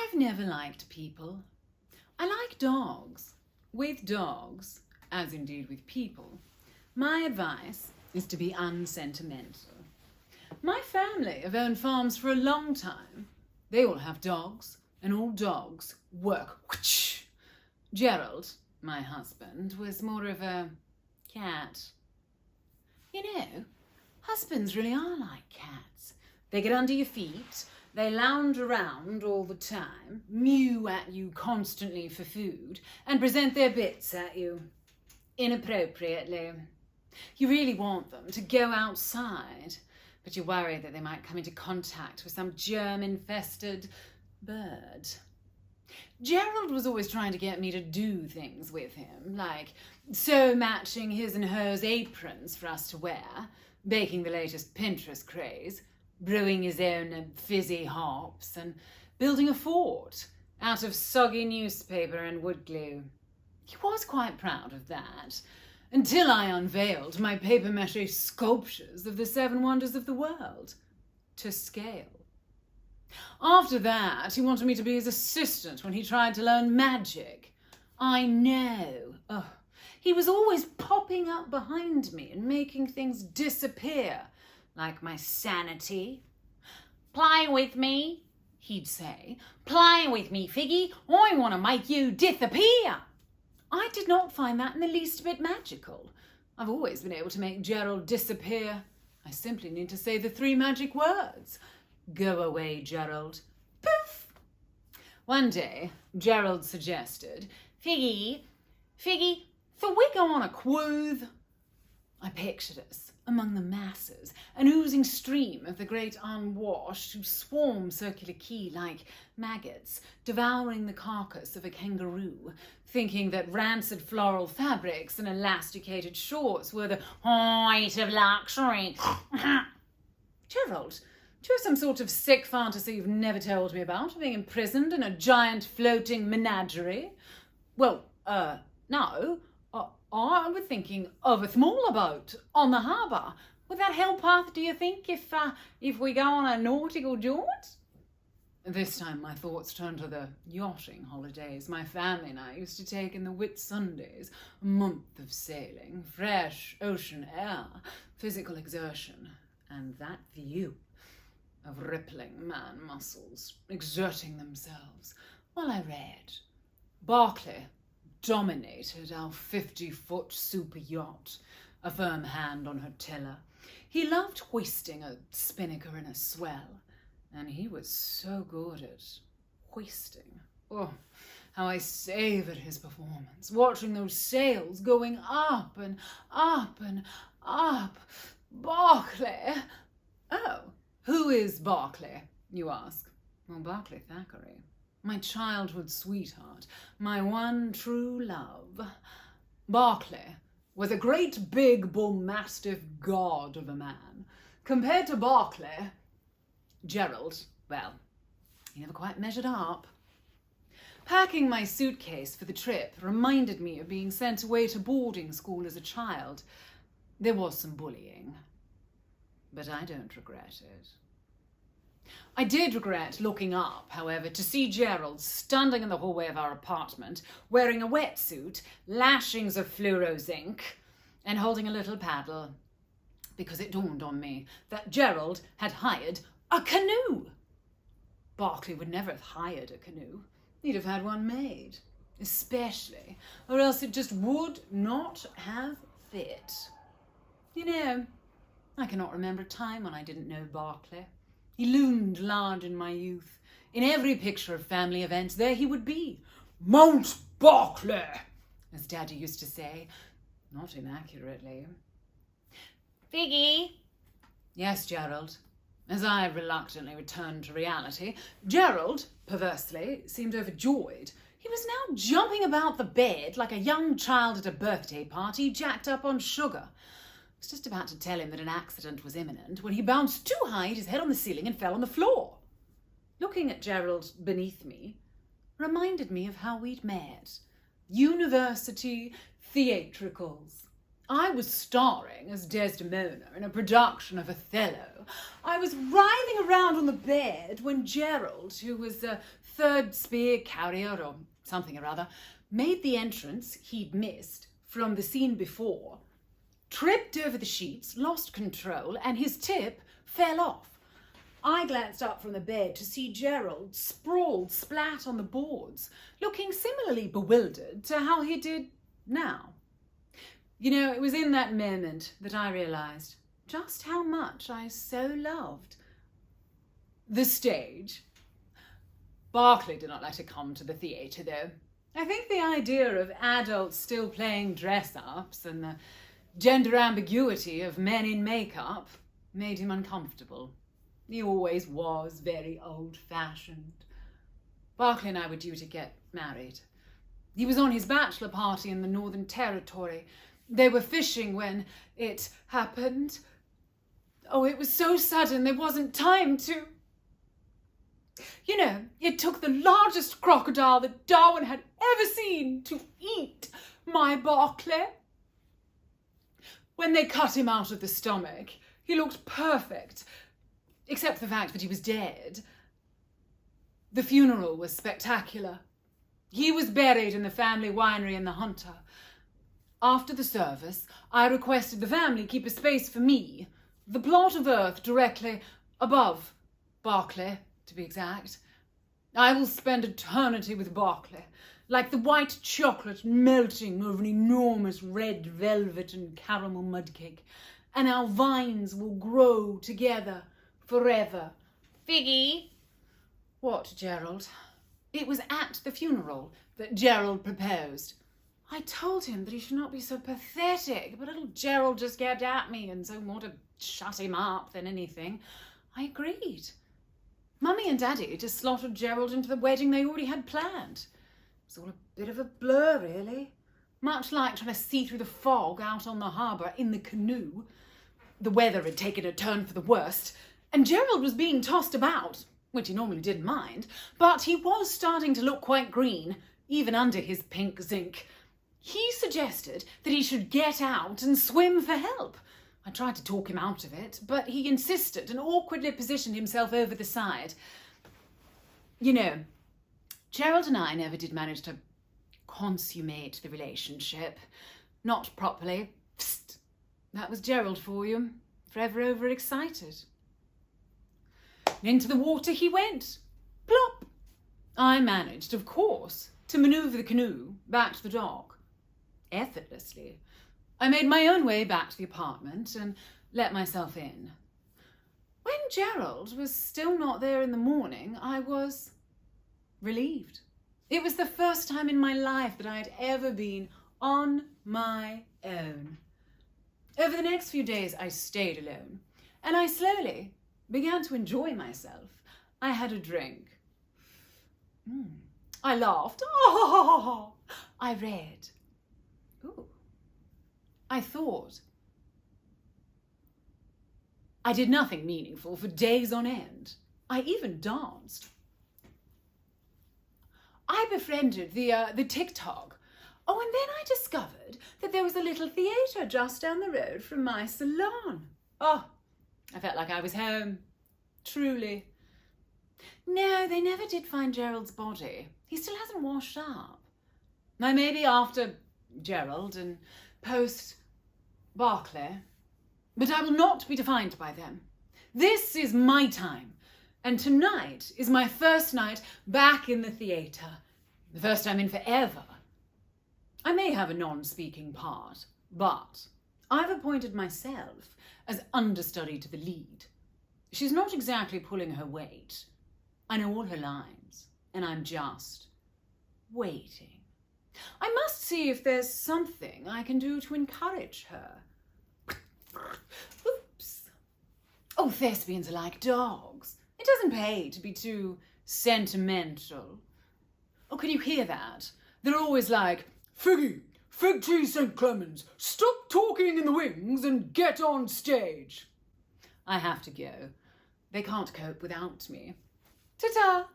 I've never liked people. I like dogs. With dogs, as indeed with people, my advice is to be unsentimental. My family have owned farms for a long time. They all have dogs, and all dogs work. Gerald, my husband, was more of a cat. You know, husbands really are like cats. They get under your feet, they lounge around all the time, mew at you constantly for food, and present their bits at you inappropriately. You really want them to go outside, but you worry that they might come into contact with some germ-infested bird. Gerald was always trying to get me to do things with him, like matching his and hers aprons for us to wear, baking the latest Pinterest craze, brewing his own fizzy hops, and building a fort out of soggy newspaper and wood glue. He was quite proud of that, until I unveiled my papier-mâché sculptures of the 7 wonders of the world to scale. After that, he wanted me to be his assistant when he tried to learn magic. I know. Oh, he was always popping up behind me and making things disappear, like my sanity. "Play with me," he'd say. "Play with me, Figgy. I want to make you disappear." I did not find that in the least bit magical. I've always been able to make Gerald disappear. I simply need to say the 3 magic words. "Go away, Gerald." Poof! One day, Gerald suggested, Figgy, so we go on a cruise." I pictured us among the masses, an oozing stream of the great unwashed who swarm Circular Quay like maggots, devouring the carcass of a kangaroo, thinking that rancid floral fabrics and elasticated shorts were the height of luxury. Gerald, do you have some sort of sick fantasy you've never told me about, being imprisoned in a giant floating menagerie? Well, no. I was thinking of a smaller boat on the harbour. Would that help us, do you think, if we go on a nautical jaunt? This time my thoughts turned to the yachting holidays my family and I used to take in the Whitsundays, a month of sailing, fresh ocean air, physical exertion, and that view of rippling man muscles exerting themselves while I read. Barclay dominated our 50-foot super yacht, a firm hand on her tiller. He loved hoisting a spinnaker in a swell, and he was so good at hoisting. Oh, how I savoured his performance, watching those sails going up and up and up. Barclay! Oh, who is Barclay, you ask? Well, Barclay Thackeray. My childhood sweetheart, my one true love. Barclay was a great big bull mastiff god of a man. Compared to Barclay, Gerald, well, he never quite measured up. Packing my suitcase for the trip reminded me of being sent away to boarding school as a child. There was some bullying, but I don't regret it. I did regret looking up, however, to see Gerald standing in the hallway of our apartment, wearing a wetsuit, lashings of fluoro zinc, and holding a little paddle, because it dawned on me that Gerald had hired a canoe. Barclay would never have hired a canoe. He'd have had one made, especially, or else it just would not have fit. You know, I cannot remember a time when I didn't know Barclay. He loomed large in my youth. In every picture of family events, there he would be. "Mount Barclay," as Daddy used to say, not inaccurately. "Figgy." "Yes, Gerald." As I reluctantly returned to reality, Gerald, perversely, seemed overjoyed. He was now jumping about the bed like a young child at a birthday party jacked up on sugar. I was just about to tell him that an accident was imminent when he bounced too high, hit his head on the ceiling and fell on the floor. Looking at Gerald beneath me reminded me of how we'd met. University theatricals. I was starring as Desdemona in a production of Othello. I was writhing around on the bed when Gerald, who was a third spear carrier or something or other, made the entrance he'd missed from the scene before, tripped over the sheets, lost control, and his tip fell off. I glanced up from the bed to see Gerald sprawled splat on the boards, looking similarly bewildered to how he did now. You know, it was in that moment that I realised just how much I so loved the stage. Barclay did not let her come to the theatre, though. I think the idea of adults still playing dress-ups and the gender ambiguity of men in makeup made him uncomfortable. He always was very old-fashioned. Barclay and I were due to get married. He was on his bachelor party in the Northern Territory. They were fishing when it happened. Oh, it was so sudden there wasn't time to... You know, it took the largest crocodile that Darwin had ever seen to eat my Barclay. When they cut him out of the stomach, he looked perfect, except for the fact that he was dead. The funeral was spectacular. He was buried in the family winery in the Hunter. After the service, I requested the family keep a space for me, the plot of earth directly above Barclay, to be exact. I will spend eternity with Barclay, like the white chocolate melting over an enormous red velvet and caramel mudcake, and our vines will grow together forever. Figgy! What, Gerald? It was at the funeral that Gerald proposed. I told him that he should not be so pathetic, but little Gerald just kept at me and so more to shut him up than anything. I agreed. Mummy and Daddy just slotted Gerald into the wedding they already had planned. It was all a bit of a blur, really. Much like trying to see through the fog out on the harbour in the canoe. The weather had taken a turn for the worst, and Gerald was being tossed about, which he normally didn't mind, but he was starting to look quite green, even under his pink zinc. He suggested that he should get out and swim for help. I tried to talk him out of it, but he insisted and awkwardly positioned himself over the side. You know, Gerald and I never did manage to consummate the relationship. Not properly. Psst. That was Gerald for you, forever overexcited. Into the water he went. Plop! I managed, of course, to manoeuvre the canoe back to the dock. Effortlessly. I made my own way back to the apartment and let myself in. When Gerald was still not there in the morning, I was relieved. It was the first time in my life that I had ever been on my own. Over the next few days, I stayed alone, and I slowly began to enjoy myself. I had a drink. I laughed. Oh! I read. Ooh. I thought. I did nothing meaningful for days on end. I even danced. I befriended the TikTok. Oh, and then I discovered that there was a little theatre just down the road from my salon. Oh, I felt like I was home. Truly. No, they never did find Gerald's body. He still hasn't washed up. Now, maybe after Gerald and post Barclay, but I will not be defined by them. This is my time, and tonight is my first night back in the theatre, the first time in forever. I may have a non-speaking part, but I've appointed myself as understudy to the lead. She's not exactly pulling her weight. I know all her lines, and I'm just waiting. I must see if there's something I can do to encourage her. Oops. Oh, thespians are like dogs. It doesn't pay to be too sentimental. Oh, can you hear that? They're always like, Figgy, Figtree Saint Clements, stop talking in the wings and get on stage. I have to go. They can't cope without me. Ta-ta!